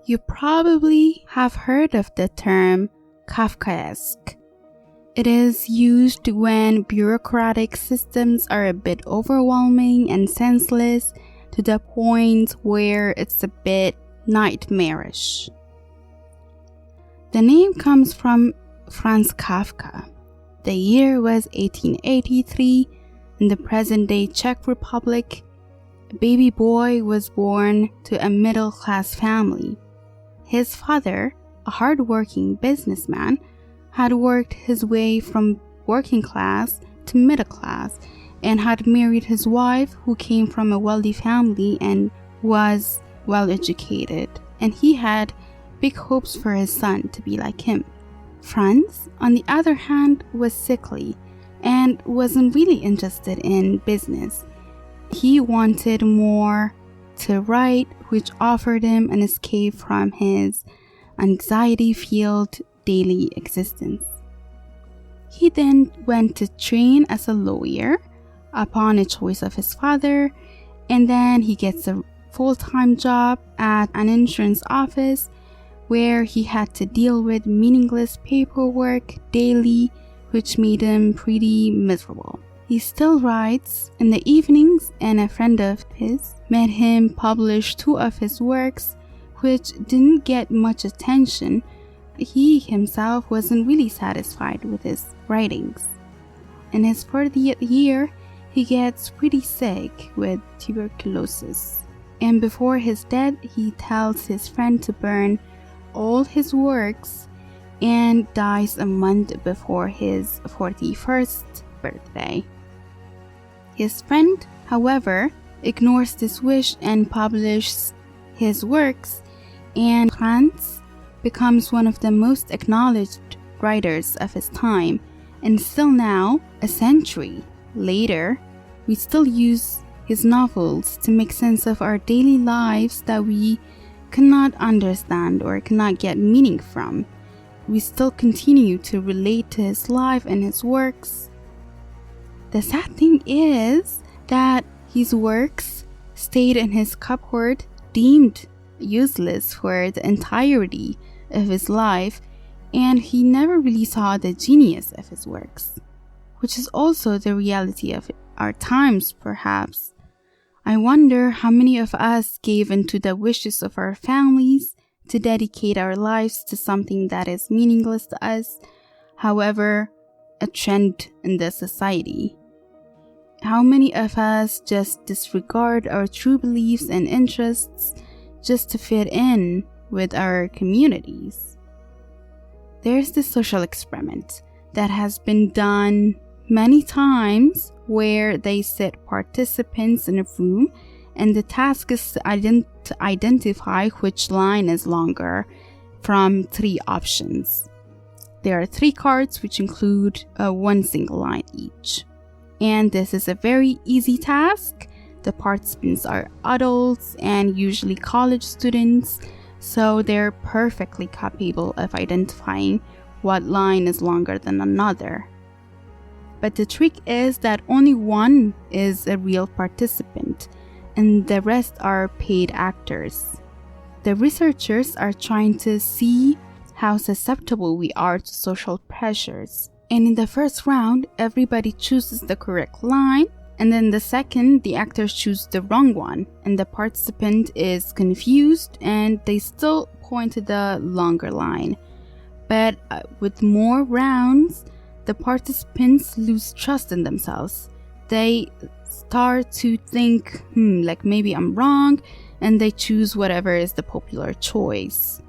You probably have heard of the term Kafkaesque. It is used when bureaucratic systems are a bit overwhelming and senseless to the point where it's a bit nightmarish. The name comes from Franz Kafka. The year was 1883. In the present-day Czech Republic, a baby boy was born to a middle-class family. His father, a hard-working businessman, had worked his way from working class to middle class and had married his wife, who came from a wealthy family and was well educated, and he had big hopes for his son to be like him. Franz, on the other hand, was sickly and wasn't really interested in business. He wanted more to write, which offered him an escape from his anxiety-filled daily existence. He then went to train as a lawyer upon a choice of his father, and then he gets a full-time job at an insurance office where he had to deal with meaningless paperwork daily, which made him pretty miserable. He still writes in the evenings, and a friend of his made him publish 2 of his works, which didn't get much attention. He himself wasn't really satisfied with his writings. In his 40th year, he gets pretty sick with tuberculosis. And before his death, he tells his friend to burn all his works and dies a month before his 41st birthday. His friend, however, ignores this wish and publishes his works, and Franz becomes one of the most acknowledged writers of his time, and still now, a century later, we still use his novels to make sense of our daily lives that we cannot understand or cannot get meaning from. We still continue to relate to his life and his works. The sad thing is that his works stayed in his cupboard, deemed useless for the entirety of his life, and he never really saw the genius of his works, which is also the reality of our times, perhaps. I wonder how many of us gave into the wishes of our families to dedicate our lives to something that is meaningless to us, however, a trend in the society. How many of us just disregard our true beliefs and interests just to fit in with our communities? There's this social experiment that has been done many times where they sit participants in a room, and the task is to identify which line is longer from 3 options. There are 3 cards which include 1 single line each. And this is a very easy task. The participants are adults and usually college students, so they're perfectly capable of identifying what line is longer than another. But the trick is that only one is a real participant, and the rest are paid actors. The researchers are trying to see how susceptible we are to social pressures. And in the first round, everybody chooses the correct line, and then the second, the actors choose the wrong one, and the participant is confused and they still point to the longer line. But with more rounds, the participants lose trust in themselves. They start to think, like maybe I'm wrong, and they choose whatever is the popular choice.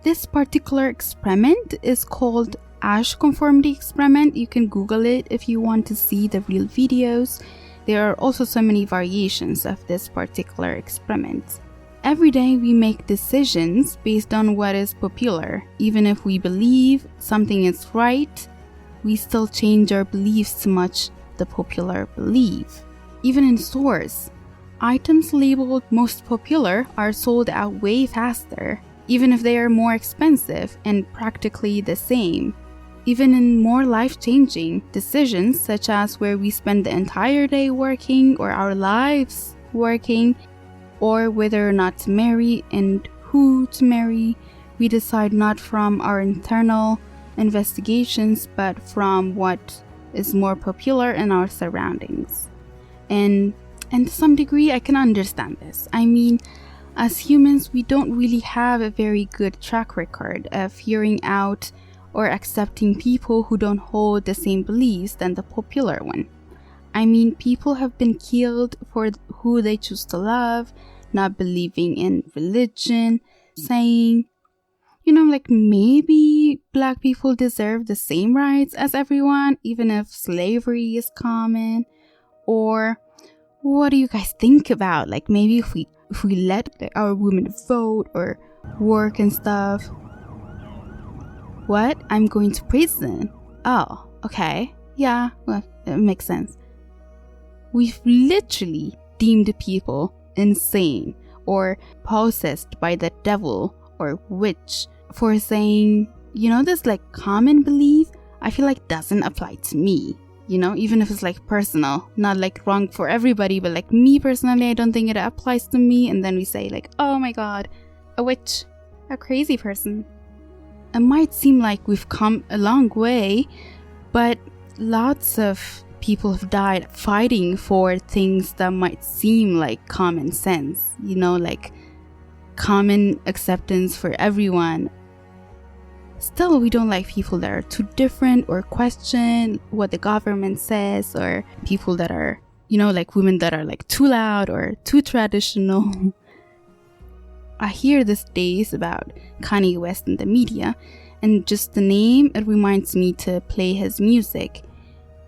This particular experiment is called Asch conformity experiment. You can Google it if you want to see the real videos. There are also so many variations of this particular experiment. Every day we make decisions based on what is popular. Even if we believe something is right, we still change our beliefs to match the popular belief. Even in stores, items labeled most popular are sold out way faster, even if they are more expensive and practically the same. Even in more life-changing decisions, such as where we spend the entire day working or our lives working, or whether or not to marry and who to marry, we decide not from our internal investigations, but from what is more popular in our surroundings. And to some degree, I can understand this. I mean, as humans, we don't really have a very good track record of hearing out or accepting people who don't hold the same beliefs than the popular one. I mean, people have been killed for who they choose to love, not believing in religion, saying, like maybe Black people deserve the same rights as everyone, even if slavery is common. Or what do you guys think about, like, maybe if we let our women vote or work and stuff? What? I'm going to prison? Oh, okay. Yeah, well, it makes sense. We've literally deemed people insane or possessed by the devil or witch for saying, this like common belief I feel like doesn't apply to me, even if it's like personal, not like wrong for everybody, but like me personally, I don't think it applies to me. And then we say like, oh my God, a witch, a crazy person. It might seem like we've come a long way, but lots of people have died fighting for things that might seem like common sense, like common acceptance for everyone. Still, we don't like people that are too different or question what the government says, or people that are, like women that are like too loud or too traditional. I hear these days about Kanye West in the media, and just the name, it reminds me to play his music.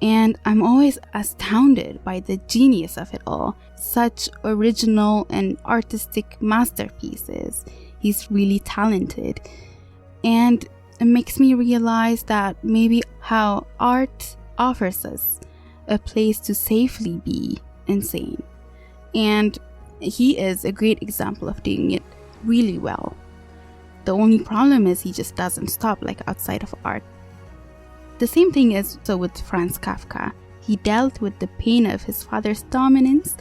And I'm always astounded by the genius of it all. Such original and artistic masterpieces. He's really talented. And it makes me realize that maybe how art offers us a place to safely be insane. And he is a great example of doing it really well. The only problem is he just doesn't stop like outside of art. The same thing is so with Franz Kafka. He dealt with the pain of his father's dominance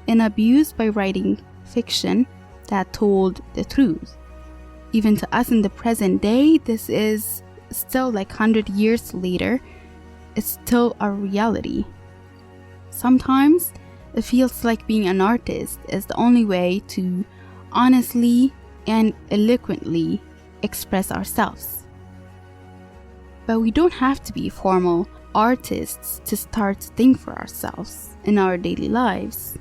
and abuse by writing fiction that told the truth. Even to us in the present day, this is still like 100 years later, it's still a reality. Sometimes it feels like being an artist is the only way to honestly and eloquently express ourselves. But we don't have to be formal artists to start to think for ourselves in our daily lives.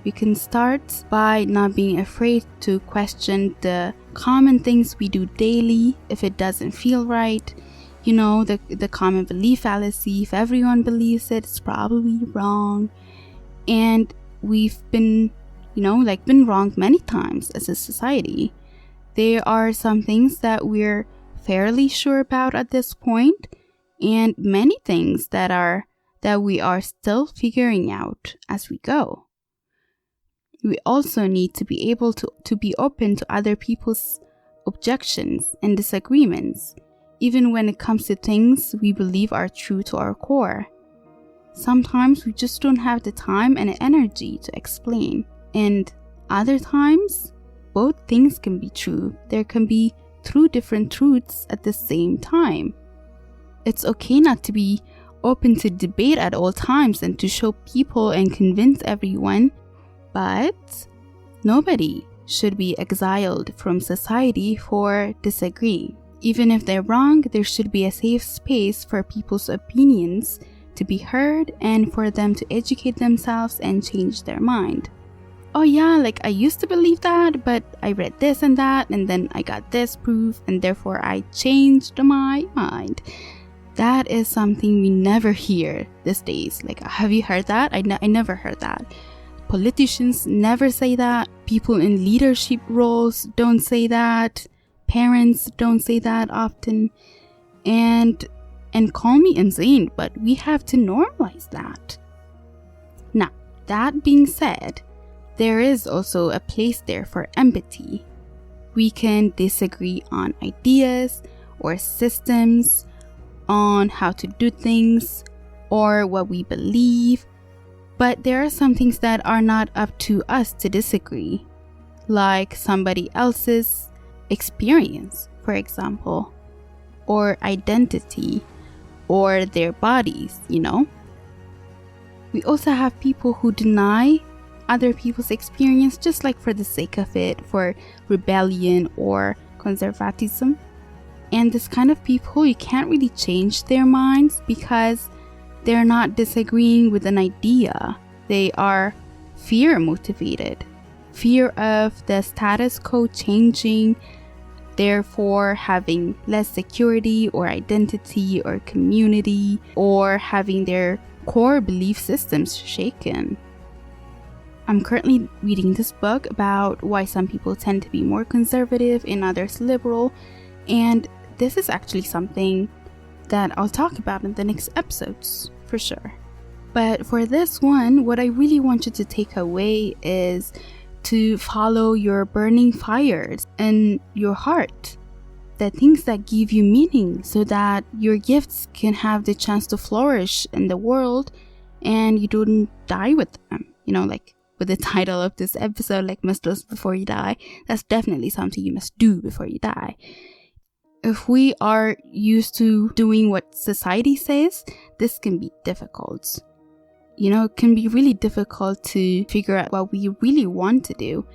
We can start by not being afraid to question the common things we do daily if it doesn't feel right. The common belief fallacy, if everyone believes it, it's probably wrong. And we've been, been wronged many times as a society. There are some things that we're fairly sure about at this point, and many things that we are still figuring out as we go. We also need to be able to be open to other people's objections and disagreements, even when it comes to things we believe are true to our core. Sometimes we just don't have the time and energy to explain, and other times, both things can be true. There can be two different truths at the same time. It's okay not to be open to debate at all times and to show people and convince everyone. But nobody should be exiled from society for disagreeing. Even if they're wrong, there should be a safe space for people's opinions to be heard and for them to educate themselves and change their mind. Oh yeah, like I used to believe that, but I read this and that, and then I got this proof, and therefore I changed my mind. That is something we never hear these days. Like, have you heard that? I never heard that. Politicians never say that. People in leadership roles don't say that. Parents don't say that often. And call me insane, but we have to normalize that. Now, that being said, there is also a place there for empathy. We can disagree on ideas or systems, on how to do things, or what we believe. But there are some things that are not up to us to disagree. like somebody else's experience, for example, or identity, or their bodies, We also have people who deny other people's experience just like for the sake of it, for rebellion or conservatism. And this kind of people, you can't really change their minds because they're not disagreeing with an idea. They are fear motivated. Fear of the status quo changing, therefore having less security or identity or community, or having their core belief systems shaken. I'm currently reading this book about why some people tend to be more conservative and others liberal, and this is actually something that I'll talk about in the next episodes for sure. But for this one, what I really want you to take away is to follow your burning fires in your heart, the things that give you meaning, so that your gifts can have the chance to flourish in the world and you don't die with them. Like with the title of this episode, like must do before you die. That's definitely something you must do before you die. If we are used to doing what society says, this can be difficult. It can be really difficult to figure out what we really want to do.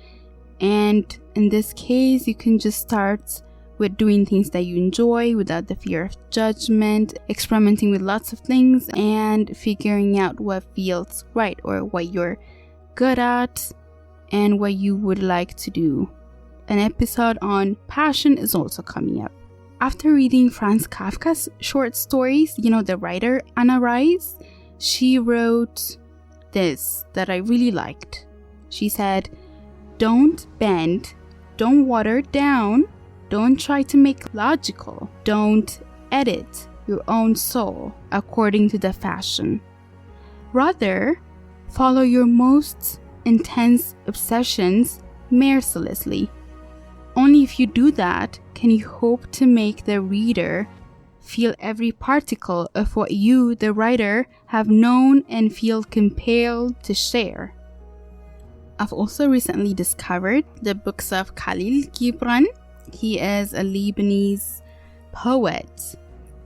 And in this case, you can just start with doing things that you enjoy without the fear of judgment, experimenting with lots of things, and figuring out what feels right or what you're good at and what you would like to do. An episode on passion is also coming up. After reading Franz Kafka's short stories, the writer Anna Rice, she wrote this that I really liked. She said, "Don't bend, don't water down, don't try to make logical, don't edit your own soul according to the fashion. Rather, follow your most intense obsessions mercilessly. Only if you do that can you hope to make the reader feel every particle of what you, the writer, have known and feel compelled to share." I've also recently discovered the books of Khalil Gibran. He is a Lebanese poet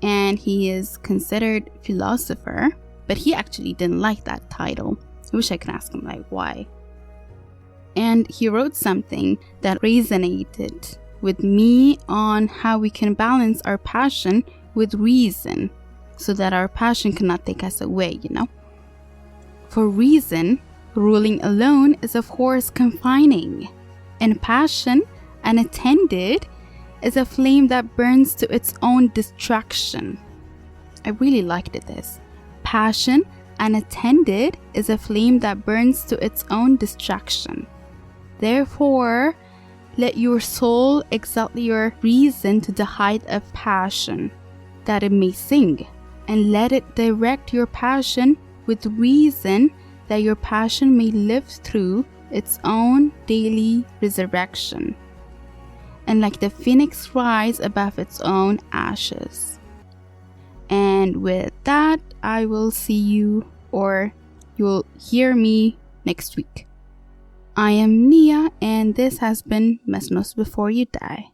and he is considered philosopher, but he actually didn't like that title. I wish I could ask him why. And he wrote something that resonated with me on how we can balance our passion with reason so that our passion cannot take us away, For reason, ruling alone is of course confining, and passion, unattended, is a flame that burns to its own destruction. I really liked this. Passion, unattended, is a flame that burns to its own destruction. Therefore, let your soul exalt your reason to the height of passion, that it may sing, and let it direct your passion with reason, that your passion may live through its own daily resurrection, and like the phoenix rise above its own ashes. And with that, I will see you, or you'll hear me next week. I am Nia, and this has been Mesnos Before You Die.